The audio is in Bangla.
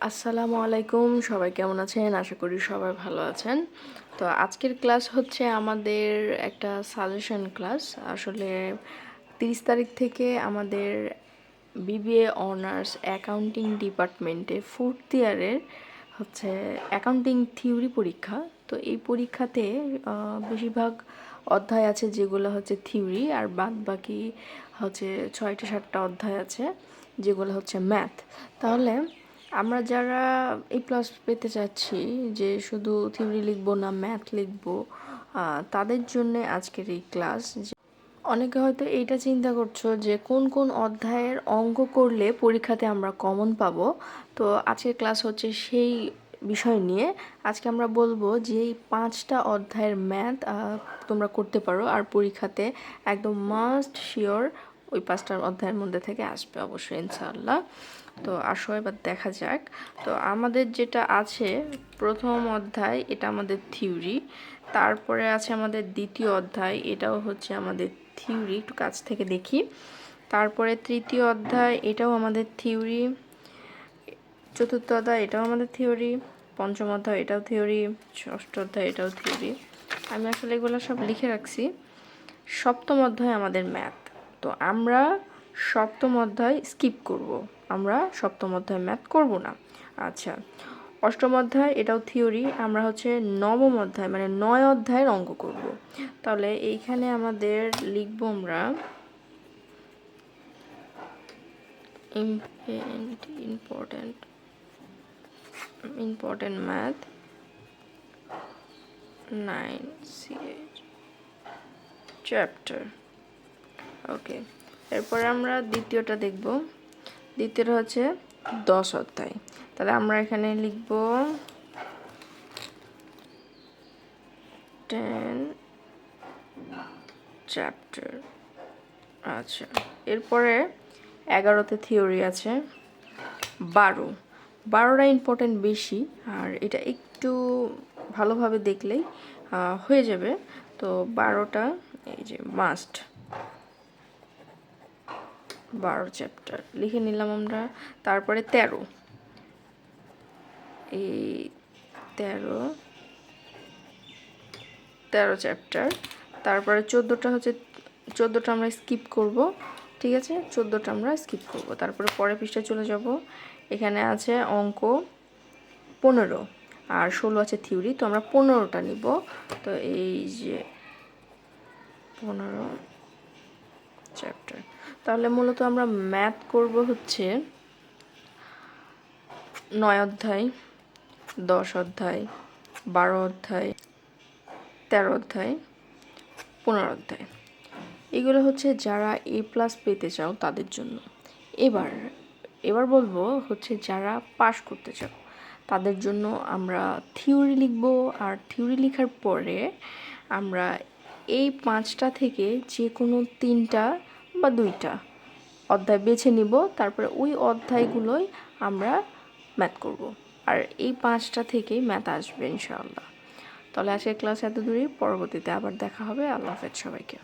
আসসালামু আলাইকুম, সবাই কেমন আছেন? আশা করি সবাই ভালো আছেন। তো আজকের ক্লাস হচ্ছে আমাদের একটা সাজেশন ক্লাস। আসলে 30 তারিখ থেকে আমাদের বিবিএ অনার্স অ্যাকাউন্টিং ডিপার্টমেন্টে 4th ইয়ারের হচ্ছে অ্যাকাউন্টিং থিওরি পরীক্ষা। তো এই পরীক্ষাতে বেশিরভাগ অধ্যায় আছে যেগুলো হচ্ছে থিওরি, আর বাদ বাকি হচ্ছে 6টা-7টা অধ্যায় আছে যেগুলো হচ্ছে ম্যাথ। তাহলে আমরা যারা A+ পেতে চাচ্ছি, যে শুধু থিওরি লিখবো না ম্যাথ লিখবো, তাদের জন্যে আজকের এই ক্লাস। অনেকে হয়তো এইটা চিন্তা করছো যে কোন কোন অধ্যায়ের অঙ্ক করলে পরীক্ষাতে আমরা কমন পাবো। তো আজকের ক্লাস হচ্ছে সেই বিষয় নিয়ে। আজকে আমরা বলবো যে এই 5টা অধ্যায়ের ম্যাথ তোমরা করতে পারো, আর পরীক্ষাতে একদম মাস্ট শিওর ওই 5টা অধ্যায়ের মধ্যে থেকে আসবে অবশ্যই ইনশাআল্লাহ। তো আসো এবার দেখা যাক। তো আমাদের যেটা আছে, প্রথম অধ্যায় এটা আমাদের থিওরি, তারপরে আছে আমাদের দ্বিতীয় অধ্যায়, এটাও হচ্ছে আমাদের থিওরি, একটু কাছ থেকে দেখি। তারপরে তৃতীয় অধ্যায়, এটাও আমাদের থিওরি। চতুর্থ অধ্যায়, এটাও আমাদের থিওরি। পঞ্চম অধ্যায়, এটাও থিওরি। ষষ্ঠ অধ্যায়, এটাও থিওরি। আমি আসলে এগুলো সব লিখে রাখছি। সপ্তম অধ্যায় আমাদের ম্যাথ। তো আমরা সপ্তম অধ্যায় স্কিপ করব, আমরা সপ্তম অধ্যায় ম্যাথ করব না। আচ্ছা, অষ্টম অধ্যায়, এটাও থিওরি। আমরা হচ্ছে নবম অধ্যায় মানে 9 অধ্যায়ের অঙ্ক করব। তাহলে এইখানে আমাদের লিখব আমরা ইম্পর্টেন্ট ম্যাথ 9 চ্যাপ্টার। ওকে, এরপরে আমরা দ্বিতীয়টা দেখব। দ্বিতীয়টা হচ্ছে 10 অধ্যায়। তাহলে আমরা এখানে লিখব 10 চ্যাপ্টার। আচ্ছা, এরপরে 11তে থিওরি আছে। 12টা ইম্পর্টেন্ট বেশি, আর এটা একটু ভালোভাবে দেখলেই হয়ে যাবে। তো 12টা এই যে মাস্ট 12 চ্যাপ্টার লিখে নিলাম আমরা। তারপরে 13, এই 13 চ্যাপ্টার। তারপরে 14টা হচ্ছে, 14টা আমরা স্কিপ করব, ঠিক আছে, 14টা আমরা স্কিপ করব। তারপরে পরের পৃষ্ঠায় চলে যাব। এখানে আছে অঙ্ক 15, আর 16 আছে থিওরি। তো আমরা 15টা নিব। তো এই যে 15 চ্যাপ্টার। তাহলে মূলত আমরা ম্যাথ করব হচ্ছে 9 অধ্যায়, 10 অধ্যায়, 12 অধ্যায়, 13 অধ্যায়, 15 অধ্যায়। এগুলো হচ্ছে যারা A+ পেতে চাও তাদের জন্য। এবার বলবো হচ্ছে যারা পাশ করতে চাও তাদের জন্য আমরা থিওরি লিখব। আর থিওরি লেখার পরে আমরা এই 5টা থেকে যে কোনো 3টা বা 2টা অধ্যায় বেছে নিব। তারপরে ওই অধ্যায়গুলোই আমরা ম্যাথ করব, আর এই 5টা থেকেই ম্যাথ আসবে ইনশাআল্লাহ। তাহলে আজকের ক্লাস এত দূরই, পরবর্তীতে আবার দেখা হবে। আল্লাহ হাফেজ সবাইকে।